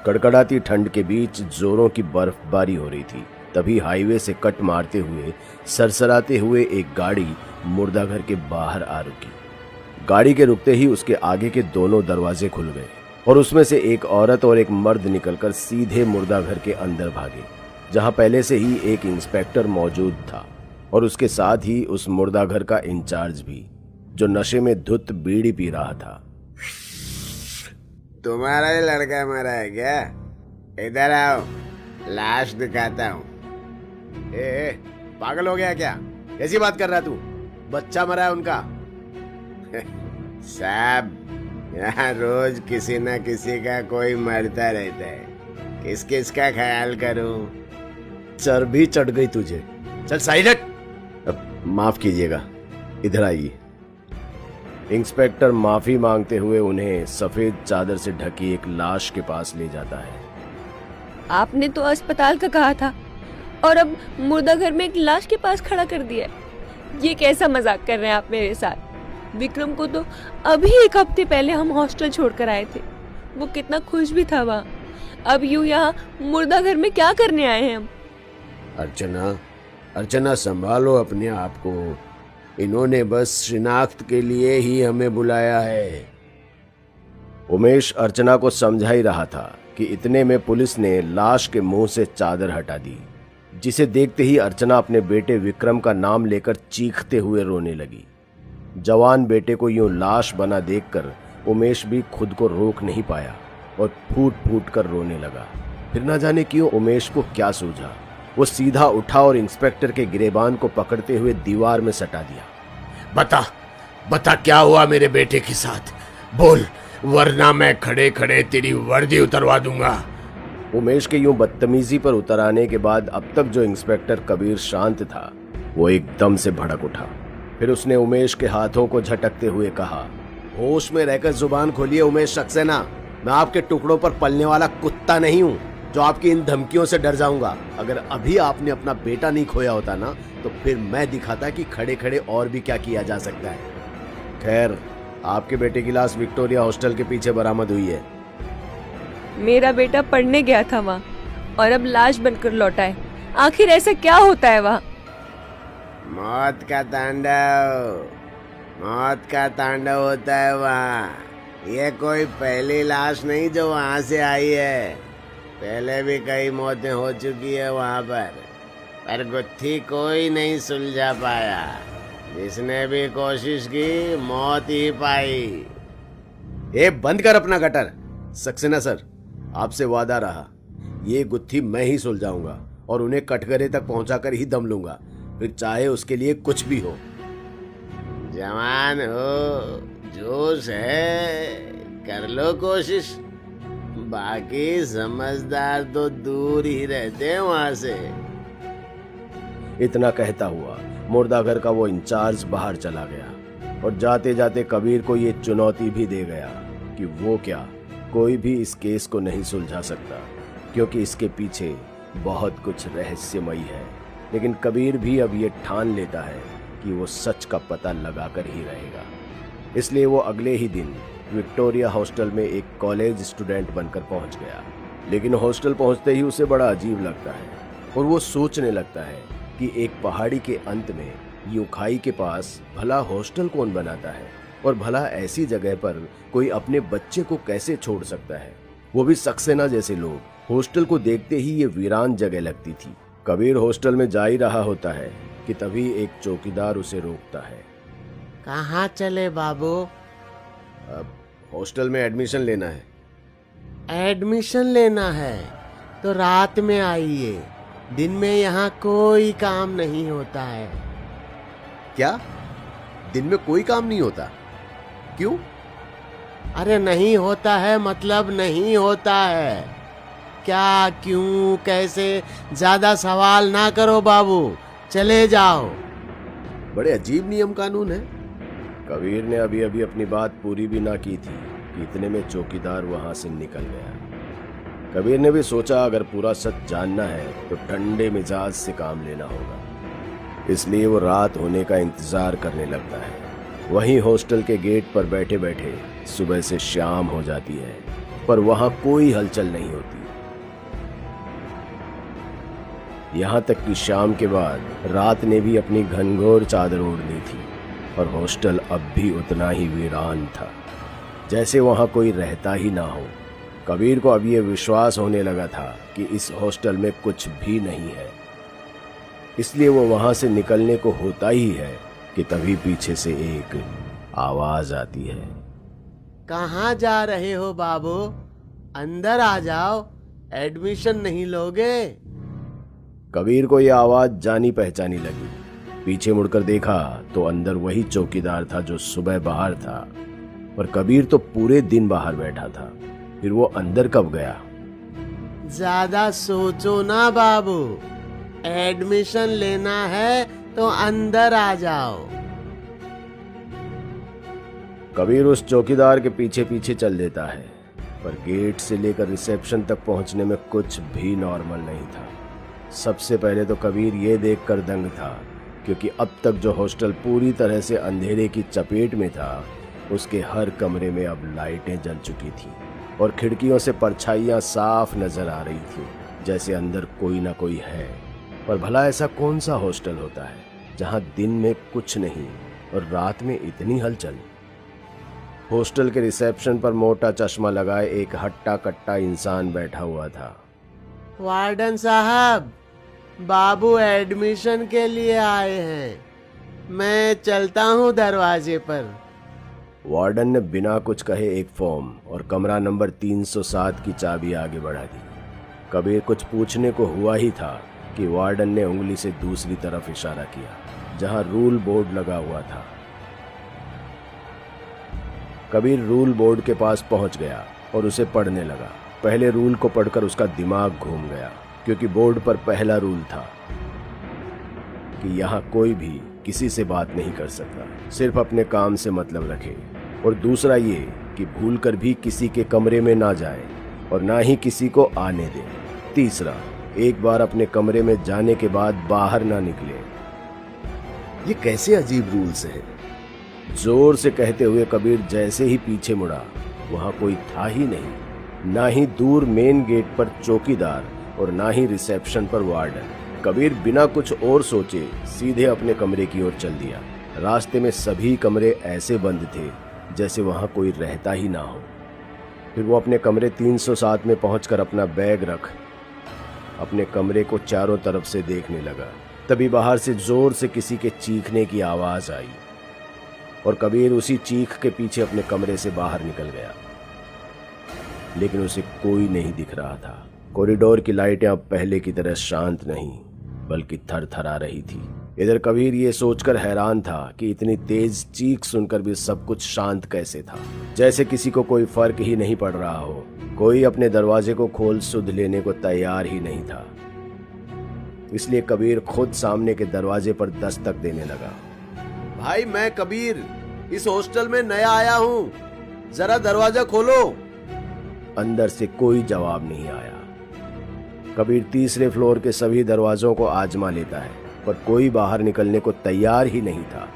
कड़कड़ाती ठंड के बीच जोरों की बर्फबारी हो रही थी। तभी हाईवे से कट मारते हुए सरसराते हुए एक गाड़ी मुर्दाघर के बाहर आ रुकी। गाड़ी के रुकते ही उसके आगे के दोनों दरवाजे खुल गए और उसमें से एक औरत और एक मर्द निकलकर सीधे मुर्दाघर के अंदर भागे, जहां पहले से ही एक इंस्पेक्टर मौजूद था और उसके साथ ही उस मुर्दाघर का इंचार्ज भी, जो नशे में धुत बीड़ी पी रहा था। तुम्हारा ही लड़का मरा है क्या? इधर आओ, लाश दिखाता हूँ। ए, पागल हो गया क्या? कैसी बात कर रहा है तू? बच्चा मरा है उनका। साहब, यहाँ रोज किसी न किसी का कोई मरता रहता है, किस किस का ख्याल करूं? चर्बी चढ़ गई तुझे। चल साइड हट। अब माफ कीजिएगा, इधर आइए। इंस्पेक्टर माफी मांगते हुए उन्हें सफेद चादर से ढकी एक लाश के पास ले जाता है। आपने तो अस्पताल का कहा था और अब मुर्दाघर में एक लाश के पास खड़ा कर दिया। ये कैसा मजाक कर रहे हैं आप मेरे साथ? विक्रम को तो अभी एक हफ्ते पहले हम हॉस्टल छोड़कर आए थे, वो कितना खुश भी था वहाँ। अब यूं यहाँ मुर्दाघर में क्या करने आए हैं हम? अर्चना संभालो अपने आप को। इन्होंने बस शिनाख्त के लिए ही हमें बुलाया है। उमेश अर्चना को समझा ही रहा था कि इतने में पुलिस ने लाश के मुंह से चादर हटा दी, जिसे देखते ही अर्चना अपने बेटे विक्रम का नाम लेकर चीखते हुए रोने लगी। जवान बेटे को यूं लाश बना देखकर उमेश भी खुद को रोक नहीं पाया और फूट फूट कर रोने लगा। फिर न जाने क्यों उमेश को क्या सूझा, वो सीधा उठा और इंस्पेक्टर के गिरेबान को पकड़ते हुए दीवार में सटा दिया। बता क्या हुआ मेरे बेटे के साथ? बोल, वरना मैं खड़े खड़े तेरी वर्दी उतरवा दूंगा। उमेश के यूं बदतमीजी पर उतर आने के बाद अब तक जो इंस्पेक्टर कबीर शांत था, वो एकदम से भड़क उठा। फिर उसने उमेश के हाथों को झटकते हुए कहा, होश में रहकर जुबान खोलिए उमेश सक्सेना। मैं आपके टुकड़ों पर पलने वाला कुत्ता नहीं हूँ जो आपकी इन धमकियों से डर जाऊंगा। अगर अभी आपने अपना बेटा नहीं खोया होता ना, तो फिर मैं दिखाता कि खड़े खड़े और भी क्या किया जा सकता है। खैर, आपके बेटे की लाश विक्टोरिया हॉस्टल के पीछे बरामद हुई है। मेरा बेटा पढ़ने गया था वहाँ और अब लाश बनकर लौटा है। आखिर ऐसा क्या होता है वहाँ? मौत का तांडव होता है वहाँ। ये कोई पहली लाश नहीं जो वहाँ से आई है। पहले भी कई मौतें हो चुकी है वहाँ पर गुत्थी कोई नहीं सुलझा पाया। जिसने भी कोशिश की, मौत ही पाई। ए, बंद कर अपना गटर। सक्सेना सर, आपसे वादा रहा, ये गुत्थी मैं ही सुलझाऊंगा और उन्हें कटघरे तक पहुंचाकर ही दम लूंगा, फिर चाहे उसके लिए कुछ भी हो। जवान हो, जोश है, कर लो कोशिश। बाकी समझदार तो दूर ही रहते हैं वहां से। इतना कहता हुआ मुर्दाघर का वो इंचार्ज बाहर चला गया और जाते जाते कबीर को ये चुनौती भी दे गया कि वो क्या, कोई भी इस केस को नहीं सुलझा सकता, क्योंकि इसके पीछे बहुत कुछ रहस्यमयी है। लेकिन कबीर भी अब ये ठान लेता है कि वो सच का पता लगाकर ही रहेगा। इसलिए वो अगले ही दिन विक्टोरिया हॉस्टल में एक कॉलेज स्टूडेंट बनकर पहुंच गया। लेकिन हॉस्टल पहुंचते ही उसे बड़ा अजीब लगता है और वो सोचने लगता है कि एक पहाड़ी के अंत में यूं खाई के पास भला हॉस्टल कौन बनाता है, और भला ऐसी जगह पर कोई अपने बच्चे को कैसे छोड़ सकता है, वो भी सक्सेना जैसे लोग। हॉस्टल को देखते ही ये वीरान जगह लगती थी। कबीर हॉस्टल में जा ही रहा होता है कि तभी एक चौकीदार उसे रोकता है। कहाँ चले बाबू? अब हॉस्टल में एडमिशन लेना है। एडमिशन लेना है तो रात में आइए, दिन में यहाँ कोई काम नहीं होता है। क्या? दिन में कोई काम नहीं होता? क्यों? अरे नहीं होता है मतलब नहीं होता है। क्या, क्यों, कैसे, ज्यादा सवाल ना करो बाबू, चले जाओ। बड़े अजीब नियम कानून है। कबीर ने अभी अभी अपनी बात पूरी भी ना की थी कि इतने में चौकीदार वहां से निकल गया। कबीर ने भी सोचा अगर पूरा सच जानना है तो ठंडे मिजाज से काम लेना होगा, इसलिए वो रात होने का इंतजार करने लगता है। वहीं हॉस्टल के गेट पर बैठे बैठे सुबह से शाम हो जाती है पर वहां कोई हलचल नहीं होती। यहां तक कि शाम के बाद रात ने भी अपनी घनघोर चादर ओढ़ ली थी और हॉस्टल अब भी उतना ही वीरान था, जैसे वहां कोई रहता ही ना हो। कबीर को अब ये विश्वास होने लगा था कि इस हॉस्टल में कुछ भी नहीं है, इसलिए वो वहां से निकलने को होता ही है कि तभी पीछे से एक आवाज आती है। कहाँ जा रहे हो बाबू? अंदर आ जाओ, एडमिशन नहीं लोगे? कबीर को यह आवाज जानी पहचानी लगी। पीछे मुड़कर देखा तो अंदर वही चौकीदार था जो सुबह बाहर था, और कबीर तो पूरे दिन बाहर बैठा था। फिर वो अंदर कब गया? ज्यादा सोचो ना बाबू, एडमिशन लेना है तो अंदर आ जाओ। कबीर उस चौकीदार के पीछे पीछे चल देता है, पर गेट से लेकर रिसेप्शन तक पहुंचने में कुछ भी नॉर्मल नहीं था। सबसे पहले तो कबीर ये देखकर दंग था, क्योंकि अब तक जो हॉस्टल पूरी तरह से अंधेरे की चपेट में था, उसके हर कमरे में अब लाइटें जल चुकी थी और खिड़कियों से परछाइयां साफ नजर आ रही थी, जैसे अंदर कोई ना कोई है। पर भला ऐसा कौन सा हॉस्टल होता है जहां दिन में कुछ नहीं और रात में इतनी हलचल? हॉस्टल के रिसेप्शन पर मोटा चश्मा लगाए एक हट्टा कट्टा इंसान बैठा हुआ था। वार्डन साहब, बाबू एडमिशन के लिए आए हैं, मैं चलता हूँ दरवाजे पर। वार्डन ने बिना कुछ कहे एक फॉर्म और कमरा नंबर 307 की चाबी आगे बढ़ा दी। कबीर कुछ पूछने को हुआ ही था कि वार्डन ने उंगली से दूसरी तरफ इशारा किया, जहां रूल बोर्ड लगा हुआ था। कबीर रूल बोर्ड के पास पहुंच गया और उसे पढ़ने लगा। पहले रूल को पढ़कर उसका दिमाग घूम गया, क्योंकि बोर्ड पर पहला रूल था कि यहाँ कोई भी किसी से बात नहीं कर सकता, सिर्फ अपने काम से मतलब रखे। और दूसरा ये कि भूलकर भी किसी के कमरे में ना जाए और ना ही किसी को आने दे। तीसरा, एक बार अपने कमरे में जाने के बाद बाहर ना निकले। ये कैसे अजीब रूल्स हैं? जोर से कहते हुए कबीर जैसे ही पीछे मुड़ा, वहां कोई था ही नहीं, ना ही दूर मेन गेट पर चौकीदार और ना ही रिसेप्शन पर वार्डन। कबीर बिना कुछ और सोचे सीधे अपने कमरे की ओर चल दिया। रास्ते में सभी कमरे ऐसे बंद थे जैसे वहां कोई रहता ही ना हो। फिर वो अपने कमरे 307 में पहुंचकर अपना बैग रख अपने कमरे को चारों तरफ से देखने लगा। तभी बाहर से जोर से किसी के चीखने की आवाज आई और कबीर उसी चीख के पीछे अपने कमरे से बाहर निकल गया, लेकिन उसे कोई नहीं दिख रहा था। कॉरिडोर की लाइटें अब पहले की तरह शांत नहीं बल्कि थरथरा रही थी। इधर कबीर ये सोचकर हैरान था कि इतनी तेज चीख सुनकर भी सब कुछ शांत कैसे था, जैसे किसी को कोई फर्क ही नहीं पड़ रहा हो। कोई अपने दरवाजे को खोल सुध लेने को तैयार ही नहीं था। इसलिए कबीर खुद सामने के दरवाजे पर दस्तक देने लगा। भाई, मैं कबीर इस हॉस्टल में नया आया हूँ, जरा दरवाजा खोलो। अंदर से कोई जवाब नहीं आया। कबीर तीसरे फ्लोर के सभी दरवाजों को आजमा लेता है, पर कोई बाहर निकलने को तैयार ही नहीं था।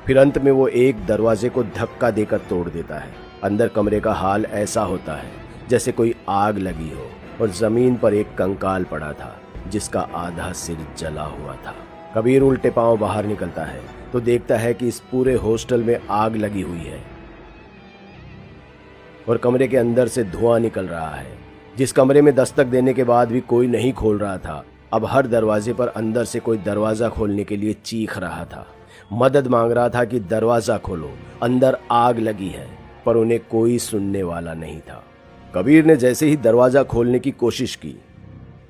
फिर अंत में वो एक दरवाजे को धक्का देकर तोड़ देता है। अंदर कमरे का हाल ऐसा होता है जैसे कोई आग लगी हो और जमीन पर एक कंकाल पड़ा था जिसका आधा सिर जला हुआ था। कबीर उल्टे पांव बाहर निकलता है तो देखता है कि इस पूरे हॉस्टल में आग लगी हुई है और कमरे के अंदर से धुआं निकल रहा है। जिस कमरे में दस्तक देने के बाद भी कोई नहीं खोल रहा था, अब हर दरवाजे पर अंदर से कोई दरवाजा खोलने के लिए चीख रहा था, मदद मांग रहा था कि दरवाजा खोलो, अंदर आग लगी है। पर उन्हें कोई सुनने वाला नहीं था। कबीर ने जैसे ही दरवाजा खोलने की कोशिश की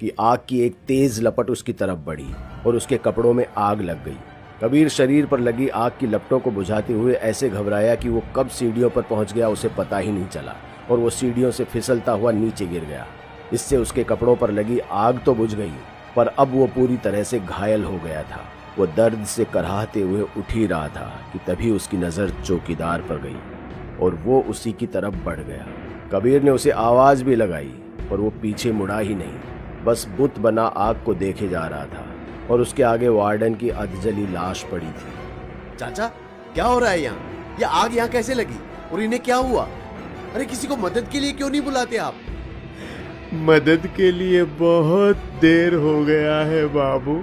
कि आग की एक तेज लपट उसकी तरफ बढ़ी और उसके कपड़ों में आग लग गई। कबीर शरीर पर लगी आग की लपटों को बुझाते हुए ऐसे घबराया कि वो कब सीढ़ियों पर पहुंच गया उसे पता ही नहीं चला और वो सीढ़ियों से फिसलता हुआ नीचे गिर गया। इससे उसके कपड़ों पर लगी आग तो बुझ गई, पर अब वो पूरी तरह से घायल हो गया था। वो दर्द से कराहते हुए उठ ही रहा था कि तभी उसकी नजर चौकीदार पर गई और वो उसी की तरफ बढ़ गया। कबीर ने उसे आवाज भी लगाई पर वो पीछे मुड़ा ही नहीं, बस बुत बना आग को देखे जा रहा था और उसके आगे वार्डन की अधजली लाश पड़ी थी। चाचा, क्या हो रहा है यहाँ? ये आग यहाँ कैसे लगी और इन्हें क्या हुआ? अरे किसी को मदद के लिए क्यों नहीं बुलाते आप? मदद के लिए बहुत देर हो गया है बाबू।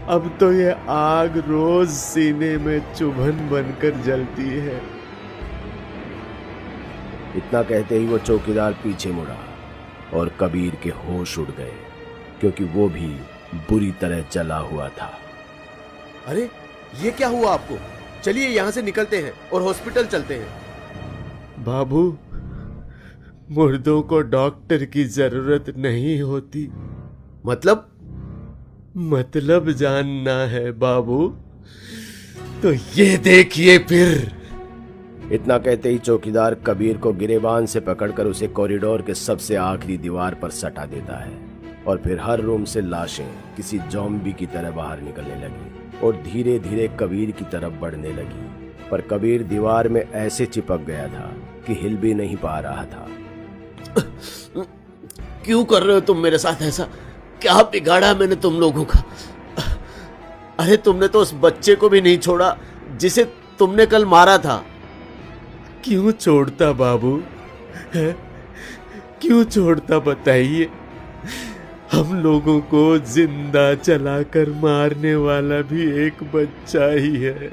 अब तो ये आग रोज सीने में चुभन बनकर जलती है। इतना कहते ही वो चौकीदार पीछे मुड़ा और कबीर के होश उड़ गए, क्योंकि वो भी बुरी तरह जला हुआ था। अरे ये क्या हुआ आपको? चलिए यहाँ से निकलते हैं और हॉस्पिटल चलते हैं। बाबू, मुर्दों को डॉक्टर की जरूरत नहीं होती। मतलब जानना है बाबू, तो ये देखिए फिर। इतना कहते ही चौकीदार कबीर को गिरेबान से पकड़कर उसे कॉरिडोर के सबसे आखिरी दीवार पर सटा देता है और फिर हर रूम से लाशें किसी ज़ॉम्बी की तरह बाहर निकलने लगी और धीरे धीरे कबीर की तरफ बढ़ने लगी। पर कबीर दीवार में ऐसे चिपक गया था कि हिल भी नहीं पा रहा था। क्यों कर रहे हो तुम मेरे साथ ऐसा? क्या बिगाड़ा मैंने तुम लोगों का? अरे तुमने तो उस बच्चे को भी नहीं छोड़ा जिसे तुमने कल मारा था। क्यों छोड़ता बाबू है? क्यों छोड़ता बताइए? हम लोगों को जिंदा चलाकर मारने वाला भी एक बच्चा ही है।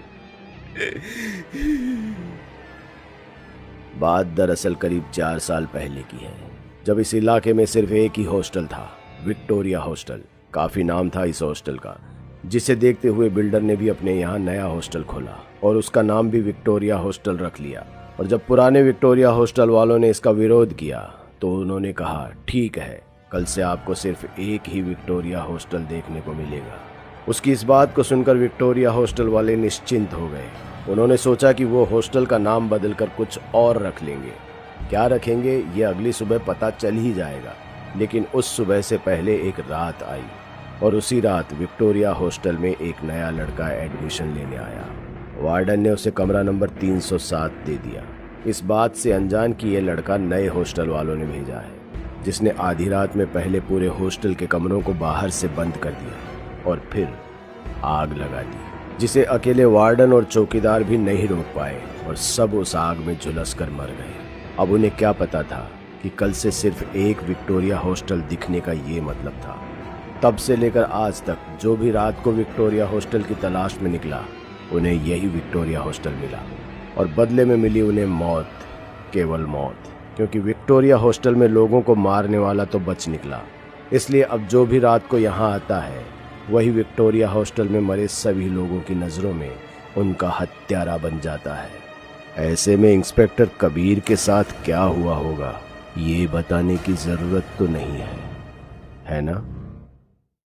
बात दरअसल करीब 4 साल पहले की है, जब इस इलाके में सिर्फ एक ही हॉस्टल था, विक्टोरिया हॉस्टल। काफी नाम था इस हॉस्टल का, जिसे देखते हुए बिल्डर ने भी अपने यहाँ नया हॉस्टल खोला और उसका नाम भी विक्टोरिया हॉस्टल रख लिया। और जब पुराने विक्टोरिया हॉस्टल वालों ने इसका विरोध किया तो उन्होंने कहा, ठीक है, कल से आपको सिर्फ एक ही विक्टोरिया हॉस्टल देखने को मिलेगा। उसकी इस बात को सुनकर विक्टोरिया हॉस्टल वाले निश्चिंत हो गए। उन्होंने सोचा कि वो हॉस्टल का नाम बदलकर कुछ और रख लेंगे। क्या रखेंगे ये अगली सुबह पता चल ही जाएगा। लेकिन उस सुबह से पहले एक रात आई और उसी रात विक्टोरिया हॉस्टल में एक नया लड़का एडमिशन लेने आया। वार्डन ने उसे कमरा नंबर 307 दे दिया, इस बात से अनजान कि ये लड़का नए हॉस्टल वालों ने भेजा है, जिसने आधी रात में पहले पूरे हॉस्टल के कमरों को बाहर से बंद कर दिया और फिर आग लगा दी, जिसे अकेले वार्डन और चौकीदार भी नहीं रोक पाए और सब उस आग में झुलस कर मर गए। अब उन्हें क्या पता था कि कल से सिर्फ एक विक्टोरिया हॉस्टल दिखने का ये मतलब था। तब से लेकर आज तक जो भी रात को विक्टोरिया हॉस्टल की तलाश में निकला, उन्हें यही विक्टोरिया हॉस्टल मिला और बदले में मिली उन्हें मौत, केवल मौत। क्योंकि विक्टोरिया हॉस्टल में लोगों को मारने वाला तो बच निकला, इसलिए अब जो भी रात को यहाँ आता है वही विक्टोरिया हॉस्टल में मरे सभी लोगों की नज़रों में उनका हत्यारा बन जाता है। ऐसे में इंस्पेक्टर कबीर के साथ क्या हुआ होगा ये बताने की ज़रूरत तो नहीं है ना?